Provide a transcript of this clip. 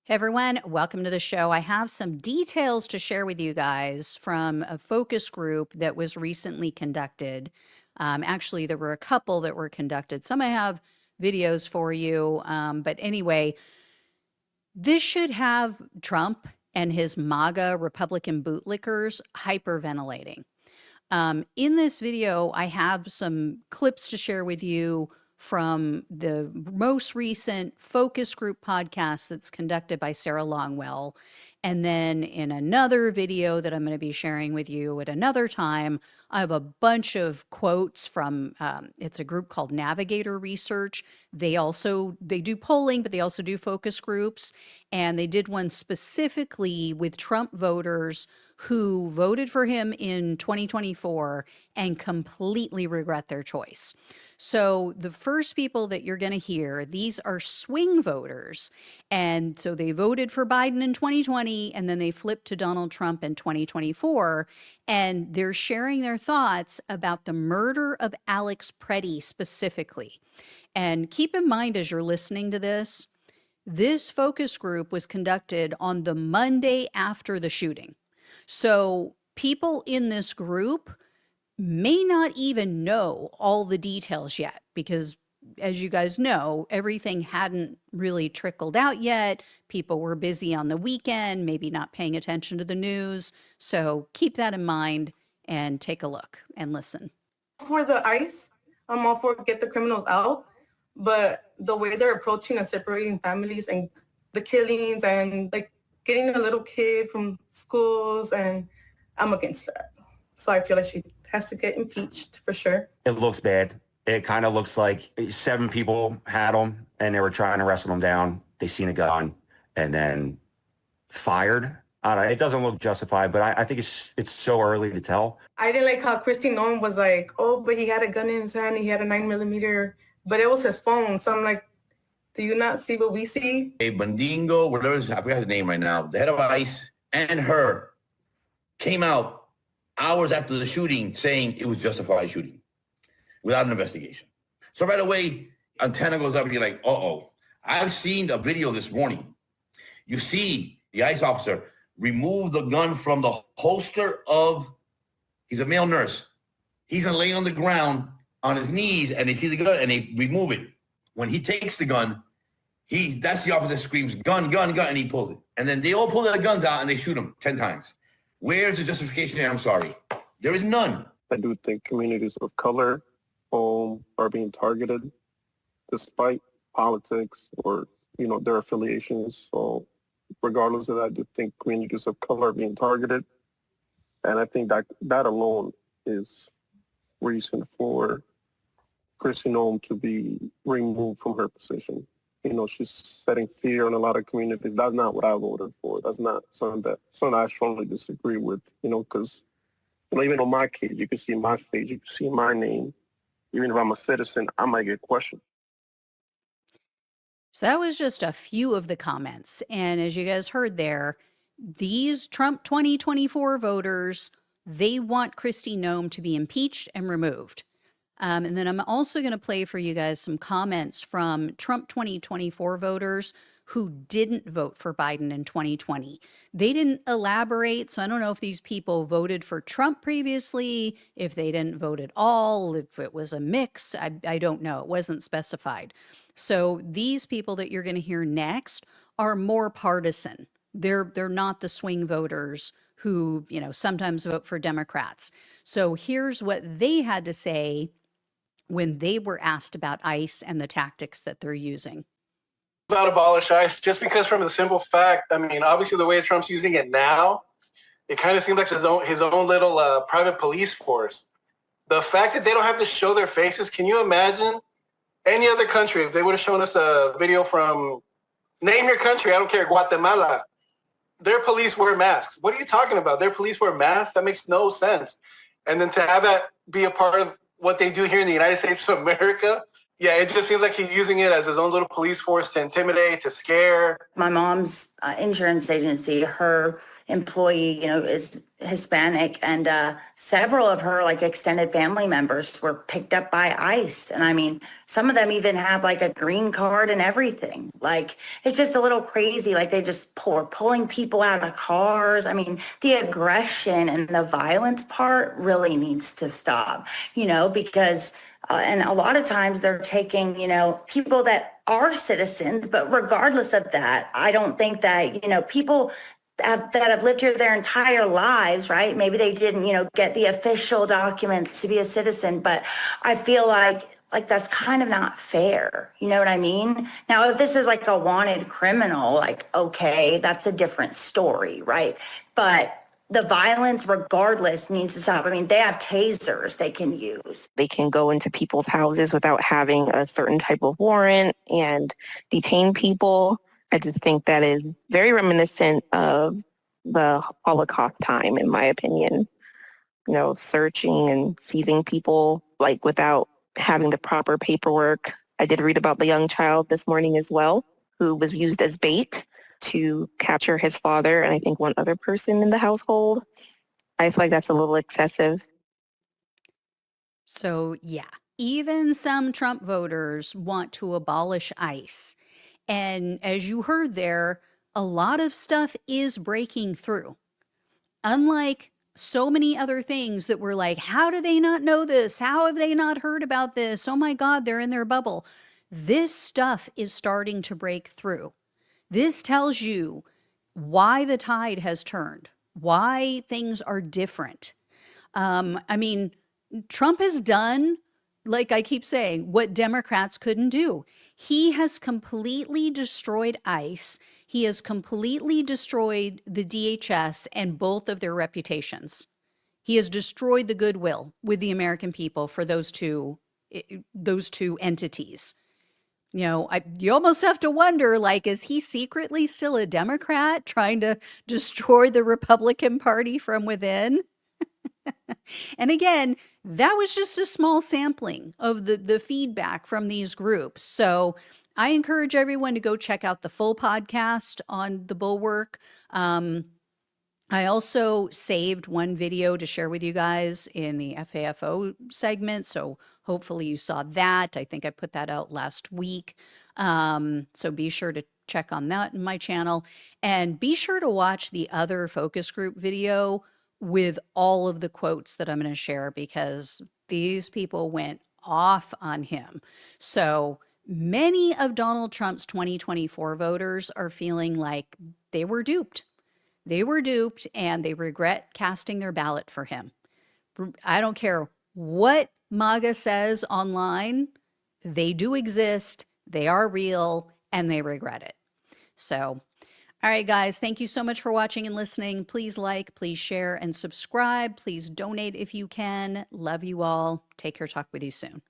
Hey everyone, welcome to the show. I have some details to share with you guys from a focus group that was recently conducted. Actually, there were a couple that were conducted. Some I have videos for you. But anyway, this should have Trump and his MAGA Republican bootlickers hyperventilating. In this video, I have some clips to share with you from the most recent focus group podcast that's conducted by Sarah Longwell. And then in another video that I'm going to be sharing with you at another time, I have a bunch of quotes from, it's a group called Navigator Research. They do polling, but they also do focus groups. And they did one specifically with Trump voters who voted for him in 2024 and completely regret their choice. So the first people that you're going to hear, these are swing voters. And so they voted for Biden in 2020, and then they flipped to Donald Trump in 2024. And they're sharing their thoughts about the murder of Alex Preddy specifically. And keep in mind as you're listening to this focus group was conducted on the Monday after the shooting. So people in this group may not even know all the details yet because, as you guys know, everything hadn't really trickled out yet. People were busy on the weekend, maybe not paying attention to the news. So keep that in mind and take a look and listen. For the ICE, I'm all for get the criminals out, but the way they're approaching and separating families and the killings and like getting a little kid from schools, and I'm against that. So I feel like she has to get impeached for sure. It looks bad. It kind of looks like 7 people had him and they were trying to wrestle him down. They seen a gun and then fired. I don't know, it doesn't look justified, but I think it's so early to tell. I didn't like how Kristi Noem was like, oh, but he had a gun in his hand. He had a 9mm, but it was his phone. So I'm like, do you not see what we see? A Bandingo, whatever, I forgot his name right now, the head of ICE and her came out hours after the shooting saying it was justified shooting without an investigation. So right away, antenna goes up and you're like, uh-oh. I've seen a video this morning. You see the ICE officer remove the gun from the holster of, he's a male nurse. He's laying on the ground on his knees and they see the gun and they remove it. When he takes the gun, that's the officer screams, gun, gun, gun, and he pulls it. And then they all pull their guns out and they shoot him 10 times. Where's the justification here? I'm sorry. There is none. I do think communities of color are being targeted despite politics or, their affiliations. So regardless of that, I do think communities of color are being targeted. And I think that alone is reason for Kristi Noem to be removed from her position. She's setting fear in a lot of communities. That's not what I voted for. That's not something I strongly disagree with, because, even on my case, you can see my face, you can see my name. Even if I'm a citizen, I might get questioned. So that was just a few of the comments. And as you guys heard there, these Trump 2024 voters, they want Kristi Noem to be impeached and removed. And then I'm also going to play for you guys some comments from Trump 2024 voters who didn't vote for Biden in 2020. They didn't elaborate, so I don't know if these people voted for Trump previously, if they didn't vote at all, if it was a mix. I don't know. It wasn't specified. So these people that you're going to hear next are more partisan. They're not the swing voters who, sometimes vote for Democrats. So here's what they had to say when they were asked about ICE and the tactics that they're using. Not abolish ICE, just because from the simple fact, obviously the way Trump's using it now, it kind of seems like his own little private police force. The fact that they don't have to show their faces, can you imagine any other country, if they would have shown us a video from, name your country, I don't care, Guatemala, their police wear masks. What are you talking about? Their police wear masks? That makes no sense. And then to have that be a part of what they do here in the United States of America, yeah, it just seems like he's using it as his own little police force to intimidate, to scare. My mom's insurance agency, her employee, is Hispanic, and several of her like extended family members were picked up by ICE. And I mean, some of them even have like a green card and everything. Like, it's just a little crazy. Like, they just were pulling people out of cars. I mean, the aggression and the violence part really needs to stop, you know, because and a lot of times they're taking, you know, people that are citizens, but regardless of that, I don't think that, you know, people that have lived here their entire lives, right? Maybe they didn't, you know, get the official documents to be a citizen, but I feel like that's kind of not fair. You know what I mean? Now, if this is like a wanted criminal, like, okay, that's a different story, right? But the violence, regardless, needs to stop. I mean, they have tasers they can use. They can go into people's houses without having a certain type of warrant and detain people. I just think that is very reminiscent of the Holocaust time, in my opinion. You know, searching and seizing people like without having the proper paperwork. I did read about the young child this morning as well, who was used as bait to capture his father and I think one other person in the household. I feel like that's a little excessive. So, yeah, even some Trump voters want to abolish ICE. And as you heard there, a lot of stuff is breaking through. Unlike so many other things that were like, how do they not know this? How have they not heard about this? Oh my God, they're in their bubble. This stuff is starting to break through. This tells you why the tide has turned, why things are different. I mean, Trump has done, like I keep saying, what Democrats couldn't do. He has completely destroyed ICE. He has completely destroyed the DHS and both of their reputations. He has destroyed the goodwill with the American people for those two entities. You know, you almost have to wonder, like, is he secretly still a Democrat trying to destroy the Republican Party from within? And again, that was just a small sampling of the feedback from these groups. So I encourage everyone to go check out the full podcast on the Bulwark. I also saved one video to share with you guys in the FAFO segment. So hopefully you saw that. I think I put that out last week. So be sure to check on that in my channel. And be sure to watch the other focus group video with all of the quotes that I'm going to share, because these people went off on him. So many of Donald Trump's 2024 voters are feeling like they were duped. They were duped and they regret casting their ballot for him. I don't care what MAGA says online, they do exist, they are real, and they regret it. So, all right, guys, thank you so much for watching and listening. Please like, please share, and subscribe. Please donate if you can. Love you all. Take care. Talk with you soon.